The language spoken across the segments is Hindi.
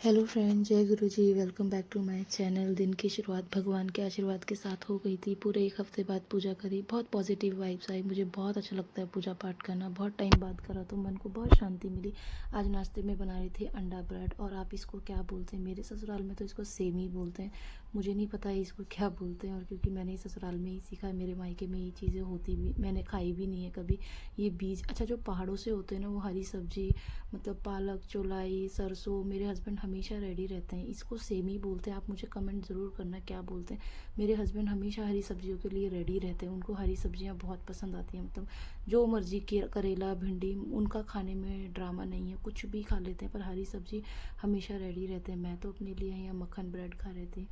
हेलो फ्रेंड, जय गुरु जी। Welcome back to my channel. दिन की शुरुआत भगवान के आशीर्वाद के साथ हो गई थी। पूरे एक हफ्ते बाद पूजा करी, बहुत पॉजिटिव वाइब्स आई। मुझे बहुत अच्छा लगता है पूजा पाठ करना। बहुत टाइम बाद करा तो मन को बहुत शांति मिली। आज नाश्ते में बना रही थी अंडा ब्रेड, और आप इसको क्या बोलते हैं? मेरे ससुराल में तो इसको सेमी बोलते हैं। मुझे नहीं पता है इसको क्या बोलते हैं, और क्योंकि मैंने ससुराल में ही सीखा है, मेरे मायके में ये चीज़ें होती भी, मैंने खाई भी नहीं है कभी। ये बीज अच्छा जो पहाड़ों से होते हैं ना, वो हरी सब्जी, मतलब पालक, चौलाई, सरसों, मेरे हस्बैंड हमेशा रेडी रहते हैं। इसको सेमी बोलते हैं। आप मुझे कमेंट ज़रूर करना क्या बोलते हैं। मेरे हस्बैंड हमेशा हरी सब्जियों के लिए रेडी रहते हैं। उनको हरी सब्जियां बहुत पसंद आती हैं। मतलब जो मर्जी करेला, भिंडी, उनका खाने में ड्रामा नहीं है, कुछ भी खा लेते हैं, पर हरी सब्जी हमेशा रेडी रहते हैं। मैं तो अपने लिए यहाँ मक्खन ब्रेड खा रही थी।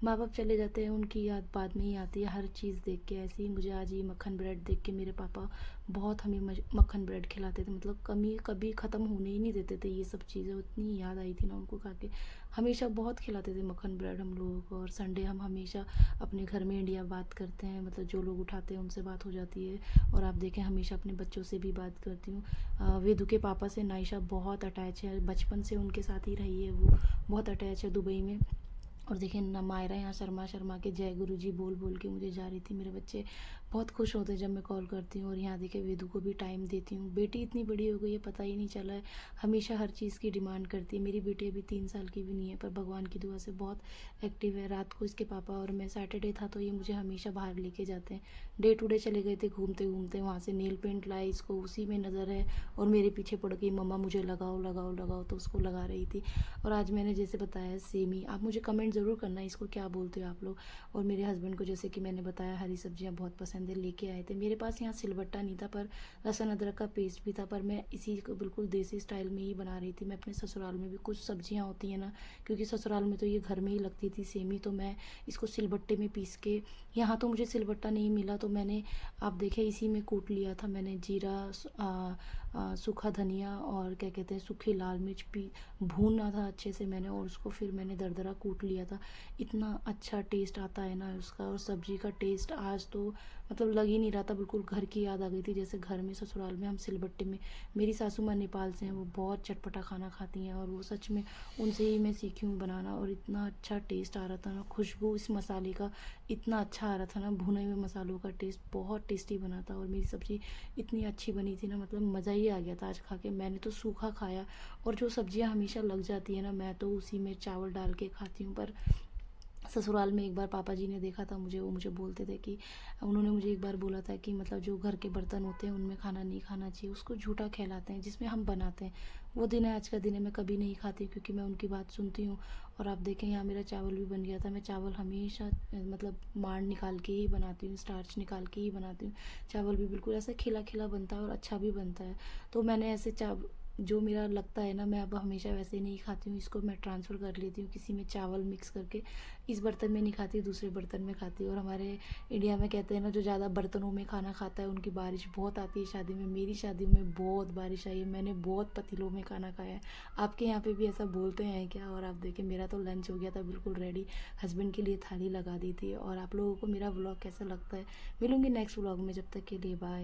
माँ बाप चले जाते हैं, उनकी याद बाद में ही आती है हर चीज़ देख के। ऐसे ही मुझे आज ये मक्खन ब्रेड देख के मेरे पापा बहुत हमें मक्खन ब्रेड खिलाते थे। मतलब कमी कभी ख़त्म होने ही नहीं देते थे ये सब चीज़ें। उतनी याद आई थी ना उनको खा के। हमेशा बहुत खिलाते थे मक्खन ब्रेड हम लोगों को। और संडे हम हमेशा अपने घर में इंडिया बात करते हैं, मतलब जो लोग उठाते हैं उनसे बात हो जाती है। और आप देखें, हमेशा अपने बच्चों से भी बात करती हूँ। वेदू के पापा से नायशा बहुत अटैच है, बचपन से उनके साथ ही रही है वो। बहुत अटैच है दुबई में। और देखिए ना, मायरा यहाँ शर्मा शर्मा के जय गुरु जी बोल बोल के मुझे जा रही थी। मेरे बच्चे बहुत खुश होते हैं जब मैं कॉल करती हूँ। और यहाँ देखिए वेदू को भी टाइम देती हूँ। बेटी इतनी बड़ी हो गई है, पता ही नहीं चला है। हमेशा हर चीज़ की डिमांड करती है। मेरी बेटी अभी 3 साल की भी नहीं है, पर भगवान की दुआ से बहुत एक्टिव है। रात को इसके पापा और मैं, सैटरडे था तो ये मुझे हमेशा बाहर लेके जाते हैं। डे टू डे चले गए थे घूमते घूमते। वहाँ से नेल पेंट लाए, इसको उसी में नज़र है। और मेरे पीछे पड़ गई, मम्मा मुझे लगाओ लगाओ लगाओ, तो उसको लगा रही थी। और आज मैंने जैसे बताया सेमी, आप मुझे कमेंट ज़रूर करना इसको क्या बोलते हो आप लोग। और मेरे हस्बैंड को जैसे कि मैंने बताया हरी सब्जियां बहुत पसंद है, लेके आए थे। मेरे पास यहाँ सिलबट्टा नहीं था, पर लहसुन अदरक का पेस्ट भी था। पर मैं इसी को बिल्कुल देसी स्टाइल में ही बना रही थी। मैं अपने ससुराल में भी कुछ सब्जियाँ होती हैं ना, क्योंकि ससुराल में तो ये घर में ही लगती थी सेमी, तो मैं इसको सिलबट्टे में पीस के, यहाँ तो मुझे सिलबट्टा नहीं मिला तो मैंने, आप देखें, इसी में कूट लिया था मैंने। जीरा, सूखा धनिया और क्या कहते हैं, सूखी लाल मिर्च भी भूना था अच्छे से मैंने, और उसको फिर मैंने दरदरा कूट लिया था। इतना अच्छा टेस्ट आता है ना उसका। और सब्जी का टेस्ट आज तो मतलब लग ही नहीं रहा था। बिल्कुल घर की याद आ गई थी, जैसे घर में ससुराल में हम सिलबट्टे में। मेरी सासू माँ नेपाल से हैं, वो बहुत चटपटा खाना खाती हैं, और वो सच में उनसे ही मैं सीखी हूँ बनाना। और इतना अच्छा टेस्ट आ रहा था ना, खुशबू इस मसाले का इतना अच्छा आ रहा था ना, भुने हुए मसालों का टेस्ट बहुत टेस्टी बना था। और मेरी सब्ज़ी इतनी अच्छी बनी थी ना, मतलब मज़ा ही आ गया था आज खा के। मैंने तो सूखा खाया। और जो सब्जियां हमेशा लग जाती है ना, मैं तो उसी में चावल डाल के खाती हूँ। पर ससुराल में एक बार पापा जी ने देखा था मुझे, वो मुझे बोलते थे कि, उन्होंने मुझे एक बार बोला था कि मतलब जो घर के बर्तन होते हैं उनमें खाना नहीं खाना चाहिए, उसको झूठा कहलाते हैं जिसमें हम बनाते हैं। वो दिन है, आज का दिन है। मैं कभी नहीं खाती क्योंकि मैं उनकी बात सुनती हूँ। और आप देखें, यहाँ मेरा चावल भी बन गया था। मैं चावल हमेशा मतलब माड़ निकाल के ही बनाती हूँ, स्टार्च निकाल के ही बनाती हूँ। चावल भी बिल्कुल ऐसा खिला खिला बनता है और अच्छा भी बनता है। तो मैंने ऐसे जो मेरा लगता है ना, मैं अब हमेशा वैसे नहीं खाती हूँ। इसको मैं ट्रांसफ़र कर लेती हूँ किसी में चावल मिक्स करके। इस बर्तन में नहीं खाती, दूसरे बर्तन में खाती हूँ। और हमारे इंडिया में कहते हैं ना, जो ज़्यादा बर्तनों में खाना खाता है उनकी बारिश बहुत आती है शादी में। मेरी शादी में बहुत बारिश आई है, मैंने बहुत पतीलों में खाना खाया है। आपके यहाँ पे भी ऐसा बोलते हैं क्या? और आप देखें, मेरा तो लंच हो गया था बिल्कुल रेडी। हस्बैंड के लिए थाली लगा दी थी। और आप लोगों को मेरा व्लॉग कैसा लगता है? मिलूंगी नेक्स्ट व्लॉग में, जब तक के लिए बाय।